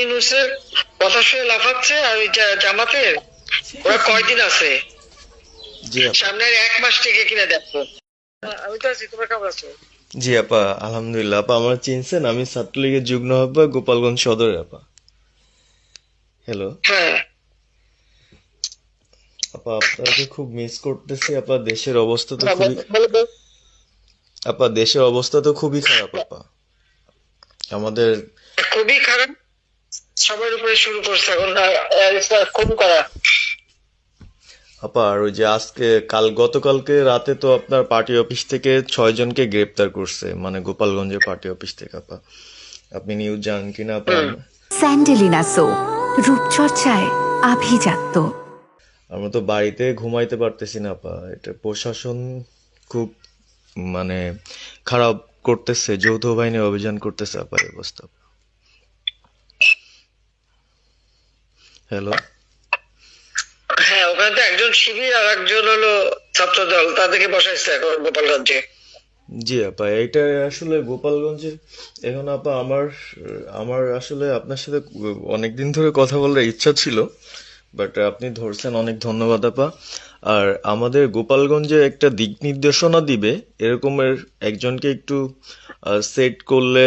ইউনূসের কথা শুনে লাফাচ্ছে, আর ওই জামাতের ওরা কয়দিন আছে, জি আপা। সামনের 1 মাস থেকে কিনা দেখো। আমি তো আছি, তোমরা কেমন আছো? জি আপা, আলহামদুলিল্লাহ। আপা আমার চিনছেন? আমি ছাত্রলীগের যুগ্ম আহ্বায়ক, গোপালগঞ্জ সদরের আপা। হ্যালো হ্যাঁ, আপা, আপনাকে খুব মিস করতেছি আপা। দেশের অবস্থা তো বলো খুবই বলো। আপা, দেশের অবস্থা তো খুবই খারাপ আপা। আমাদের খুবই খারাপ, সবার উপরে শুরু করছে এখন খুন করা। আপা, আর ওই যে আজকে গতকালকে রাতে তো আপনার পার্টি অফিস থেকে 6 জনকে গ্রেপ্তার করছে, মানে গোপালগঞ্জের পার্টি অফিস থেকে আপা। আপনি নিউজ জানেন কিনা আপা? স্যান্ডেলিনা সো, রূপচর্চায় আভিজাত্য। আমরা তো বাড়িতে ঘুমাইতে পারতেছি না আপা। এটা প্রশাসন খুব মানে খারাপ করতেছে, যৌথ বাহিনী অভিযান করতেছে আপা, এই অবস্থা। হ্যালো হ্যাঁ, ওখানে তো একজন শিবির আর একজন হলো ছাত্র দল, তাদেরকে বসাইছে এখন গোপালগঞ্জে। জি আপা, এইটা আসলে গোপালগঞ্জে এখন আপা আমার আমার আসলে আপনার সাথে অনেকদিন ধরে কথা বলার ইচ্ছা ছিল, বাট আপনি ধরছেন, অনেক ধন্যবাদ আপা। আর আমাদের গোপালগঞ্জে একটা দিক নির্দেশনা দিবে এরকমের একজনকে একটু সেট করলে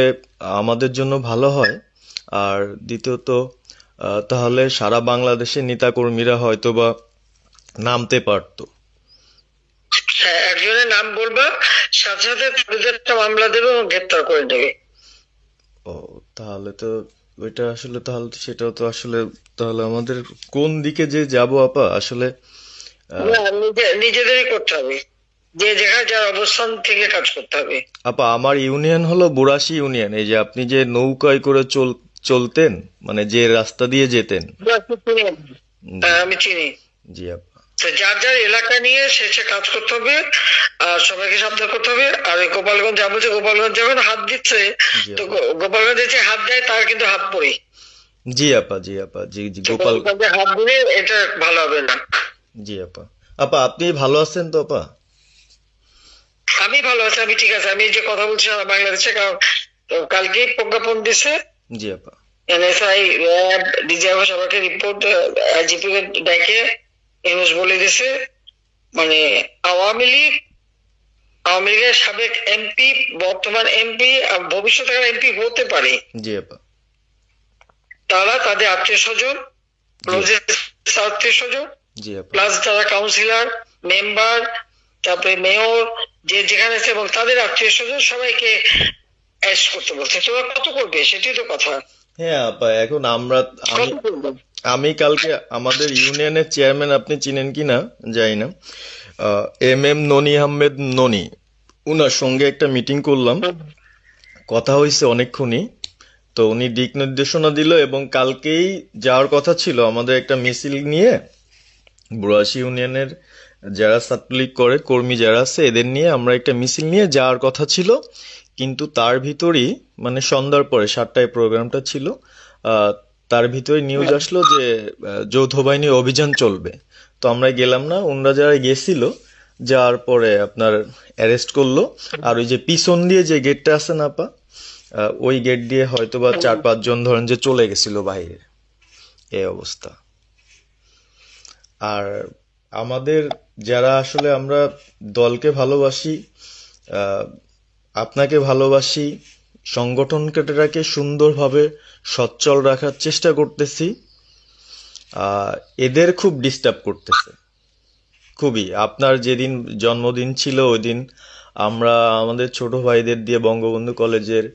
আমাদের জন্য ভালো হয়। আর দ্বিতীয়ত তাহলে সারা বাংলাদেশের নেতাকর্মীরা হয়তোবা নামতে পারতো। হ্যাঁ, একজনের নাম বলবা, সাথে সাথে তাদের একটা মামলা দেবে এবং গ্রেপ্তার করে নেবে। ও, তাহলে তো ওইটা আসলে, তাহলে তো সেটাও তো আসলে, তাহলে আমাদের কোন দিকে যে যাব আপা আসলে। আহ, না, নিজেদেরই করতে হবে, যে যেখানে যার অবস্থান থেকে কাজ করতে হবে। আপা, আমার ইউনিয়ন হলো বুড়াশি ইউনিয়ন। এই যে আপনি যে নৌকায় করে চলতেন, মানে যে রাস্তা দিয়ে যেতেন। জি, আমি চিনি। জি আপা। তো যার যার এলাকা নিয়ে সে সে কাজ করতে হবে, আর সবাইকে সাবধান করতে হবে। আর ওই গোপালগঞ্জ যা বলছে, গোপালগঞ্জ যখন হাত দিচ্ছে, জি তো আপা। গোপালগঞ্জে যে হাত দেয় তার কিন্তু হাত পড়ে। জি আপা। জি আপা। জি জি, তো গোপাল। গোপালগঞ্জে হাত দিলে এটা ভালো হবে না। জি আপা। আপা, আপনি ভালো আছেন তো আপা? আমি ভালো আছি, আমি ঠিক আছে। আমি এই যে কথা বলছি সারা বাংলাদেশে, কারণ কালকেই প্রজ্ঞাপন দিছে জি আপা। এনএসআই, র্যাব, ডিজিএফআই সবাইকে রিপোর্ট, আইজিপি কে ডেকে ইউনূস বলে দিছে, মানে আওয়ামী লীগ, আওয়ামী লীগের সাবেক এমপি, বর্তমান এমপি, ভবিষ্যতে এমপি হতে পারে, জি আপা। তারা তাদের আত্মীয় স্বজন, জি আপা। আত্মীয় স্বজন, জি আপা। প্লাস যারা কাউন্সিলর, মেম্বার, তারপরে মেয়র, যে যেখানে আছে, এবং তাদের আত্মীয় স্বজন সবাইকে অ্যারেস্ট করতে বলছে। তোমরা কত করবে সেটাই তো কথা। হ্যাঁ আপা, এখন আমি কত করবে? আমি কালকে আমাদের ইউনিয়নের চেয়ারম্যান, আপনি চিনেন কি না জানি না, এম ননি আহমেদ ননি, উনার সঙ্গে একটা মিটিং করলাম, কথা হয়েছে অনেকক্ষণই। তো উনি দিক নির্দেশনা দিল, এবং কালকেই যাওয়ার কথা ছিল আমাদের একটা মিছিল নিয়ে, বুড়াশি ইউনিয়নের যারা ছাত্রলীগ করে কর্মী যারা আছে এদের নিয়ে আমরা একটা মিছিল নিয়ে যাওয়ার কথা ছিল। কিন্তু তার ভিতরই, মানে সন্ধ্যার পরে 7টায় প্রোগ্রামটা ছিল, আহ, তার ভিতরে নিউজ আসলো যে যৌথ বাহিনী অভিযান চলবে। তো আমরা গেলাম না। ওনরা যারা গেছিল, যাওয়ার পরে আপনার অ্যারেস্ট করলো। আর ওই যে পিছন দিয়ে যে গেটটা আছে না আপা, ওই গেট দিয়ে হয়তোবা 4-5 জন ধরেন যে চলে গেছিল বাইরে। এই অবস্থা। আর আমাদের যারা আসলে আমরা দলকে ভালোবাসি, আহ, আপনাকে ভালোবাসি, সংগঠনটাকে সুন্দরভাবে সচ্ছল রাখার চেষ্টা করতেছি, এদের খুব ডিস্টার্ব করতেছে খুবই। আপনার যেদিন জন্মদিন ছিল ওই দিন আমরা আমাদের ছোট ভাইদের দিয়ে, বঙ্গবন্ধু কলেজের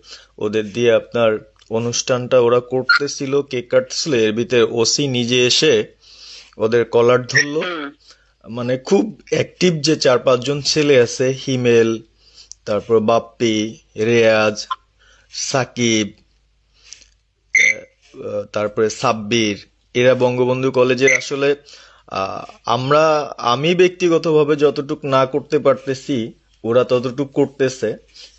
ওদের দিয়ে আপনার অনুষ্ঠানটা ওরা করতেছিল, কেক কাটতেছিল, এর ভিতরে ওসি নিজে এসে ওদের কলার ধরলো। মানে খুব অ্যাক্টিভ যে 4-5 জন ছেলে আছে, হিমেল, তারপর বাপ্পি, রেয়াজ, সাকিব, তারপরে সাব্বির, এরা বঙ্গবন্ধু কলেজের আসলে, আহ, আমরা আমি ব্যক্তিগতভাবে যতটুক না করতে পারতেছি ওরা ততটুক করতেছে।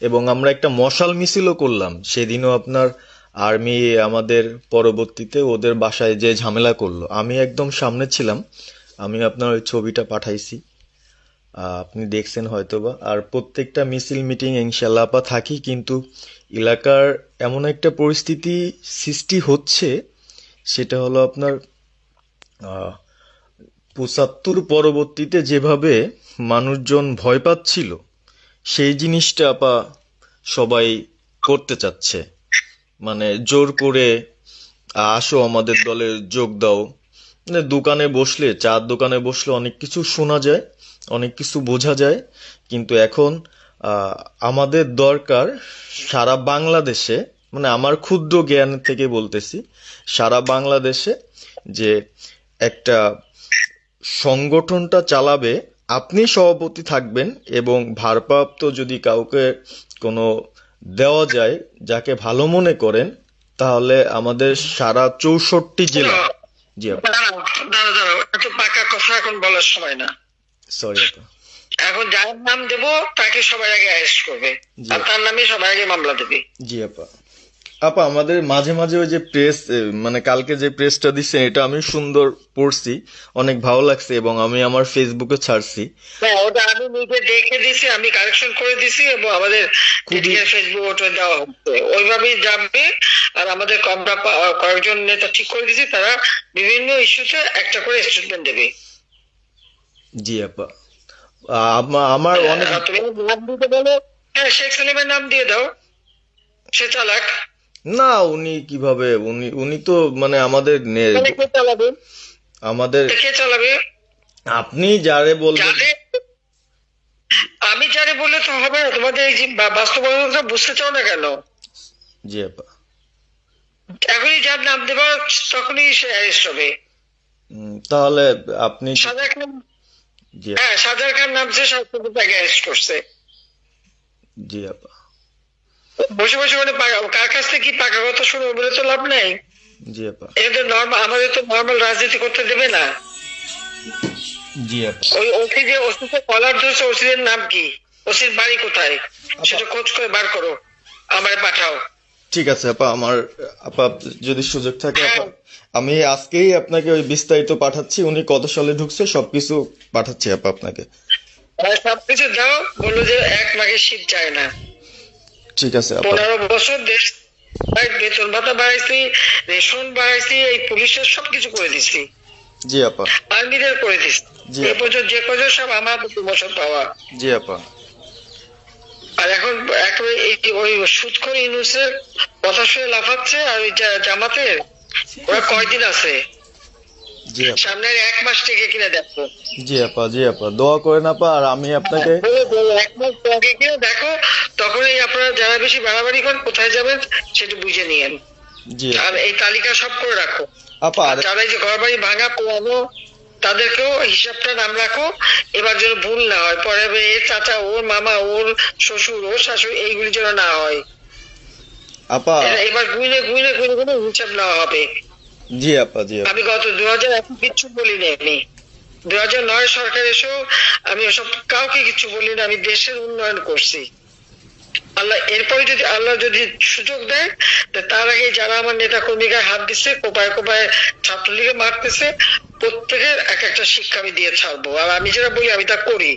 এবং আমরা একটা মশাল মিছিলও করলাম সেদিনও আপনার। আর্মি আমাদের পরবর্তীতে ওদের বাসায় যে ঝামেলা করলো, আমি একদম সামনে ছিলাম। আমি আপনার ওই ছবিটা পাঠাইছি, আপনি দেখছেন হয়তোবা। আর প্রত্যেকটা মিছিল মিটিং ইনশাল্লাহ আপা থাকি, কিন্তু এলাকার এমন একটা পরিস্থিতি সৃষ্টি হচ্ছে, সেটা হলো আপনার ৭৫ পরবর্তীতে যেভাবে মানুষজন ভয় পাচ্ছিল, সেই জিনিসটা আপা সবাই করতে চাচ্ছে, মানে জোর করে আসো আমাদের দলে যোগ দাও। মানে দোকানে বসলে, চার দোকানে বসলে অনেক কিছু শোনা যায়, অনেক কিছু বোঝা যায়, কিন্তু এখন আমাদের দরকার সারা বাংলাদেশে, মানে আমার ক্ষুদ্র জ্ঞান থেকে বলতেছি, সারা বাংলাদেশে যে একটা সংগঠনটা চালাবে, আপনি সভাপতি থাকবেন এবং ভারপ্রাপ্ত যদি কাউকে কোনো দেওয়া যায় যাকে ভালো মনে করেন, তাহলে আমাদের সারা ৬৪ জেলা। জি আপা, দাঁড়াও, এত পাকা কথা এখন বলার সময় না। সরি আপা। এখন যার নাম দেব তাকে সবার আগে অ্যারেস্ট করবে, জি আর তার নামে সবার আগে মামলা দেবে। জি আপা। আপা আমাদের মাঝে মাঝে ওই যে প্রেস, মানে কালকে যে প্রেসটা দিচ্ছেন এটা আমি সুন্দর পড়ছি, অনেক ভালো লাগছে এবং আমি আমার ফেসবুকে ছাড়ছি। হ্যাঁ, ওটা আমি নিজে দেখে দিছি, আমি কারেকশন করে দিছি এবং আমাদের ফেসবুক ওটা দেওয়া হচ্ছে, ওইভাবেই যাবে। আর আমাদের আমরা কয়েকজন নেতা ঠিক করে দিছি, তারা বিভিন্ন ইস্যুতে একটা করে স্টেটমেন্ট দেবে। জি আপা। আমার অনেক, তুমি নাম দিতে বলো, হ্যাঁ শেখ সালিমের নাম দিয়ে দাও, সে চালাক। না উনি কিভাবে, উনি তো মানে আমাদের তাহলে কে চালাবে? আমাদের কে চালাবে? আপনি যারে বলবেন। আমি যারে বললে তো হবে না, তোমাদের এই যে বাস্তবতা বুঝতে চাও না কেন? জি আপা। এখনই যার নাম দেবা তখনই সে অ্যারেস্ট হবে। তাহলে আপনি। সাজার খান, জি হ্যাঁ সাজার খান নামছে, সরকার তাকে অ্যারেস্ট করছে। জি আপা। বসে বসে মানে কার কাছ থেকে কি পাকা কথা শুনবো বলে তো লাভ নেই। জি আপা। এটা নর্মাল, আমাদের তো নর্মাল রাজনীতি করতে দেবে না। জি আপা। ওই ওসি যে ওসিকে কলার ধরছে, ওসির নাম কি, ওসির বাড়ি কোথায়, সেটা খোঁজ করে বার করো, আমারে পাঠাও। ঠিক আছে আপা, আপা যদি সুযোগ থাকে আপা, আমি আজকেই আপনাকে ওই বিস্তারিত পাঠাচ্ছি, উনি কত সালে ঢুকছে সবকিছু পাঠাচ্ছি আপা আপনাকে। সবকিছু দাও, বললো যে এক মাঘের শীত যায় না। ঠিক আছে আপা। 15 বছর দেশ বেতন ভাতা বাড়াইছি, রেশন বাড়াইছি, এই পুলিশের সবকিছু করে দিছি, জি আপা। আর্মিদের করে দিছি, জি এই আপা। পর্যন্ত যে কজন সব আমার প্রমোশন পাওয়া। জি আপা। আর এখন একেবারে ওই সুদখোর ইউনূসের কথা শুনে লাফাচ্ছে, আর ওই জামাতের ওরা কয়দিন আছে, জি আপা। সামনের 1 মাস থেকে কিনা দেখো। জি আপা। জি আপা, দোয়া করেন আপা। আর আমি আপনাকে 1 মাস আগে কিনা দেখো, তখনই আপনারা যারা বেশি বাড়াবাড়ি করেন কোথায় যাবেন সেটা বুঝে নিয়েন। জি আর এই তালিকা সব করে রাখো। আপা। আর যারা এই যে ঘর বাড়ি ভাঙা পোড়ানো, তাদেরকেও হিসাবটা নাম রাখো, এবার যেন ভুল না হয়, পরে এর চাচা, ওর মামা, ওর শ্বশুর, ওর শাশুড়ি, এইগুলি যেন না হয়। আপা। এবার গুইনে গুইনে গুইনে গুইনে হিসাব নেওয়া হবে। জি আপা। জি আপা। আমি গত 2001 কিচ্ছু বলিনি, আমি 2009 সরকার এসেও আমি ওসব কাউকে কিছু বলি না, আমি দেশের উন্নয়ন করছি। আল্লাহ এরপরে যদি আল্লাহ যদি সুযোগ দেয়, তার আগে যারা আমার নেতা কর্মীকে হাত দিচ্ছে, কোপায় কোপায় ছাত্রলীগে মারতেছে, প্রত্যেকের এক একটা শিক্ষা আমি দিয়ে ছাড়বো। আর আমি যেটা বলি আমি তা করি।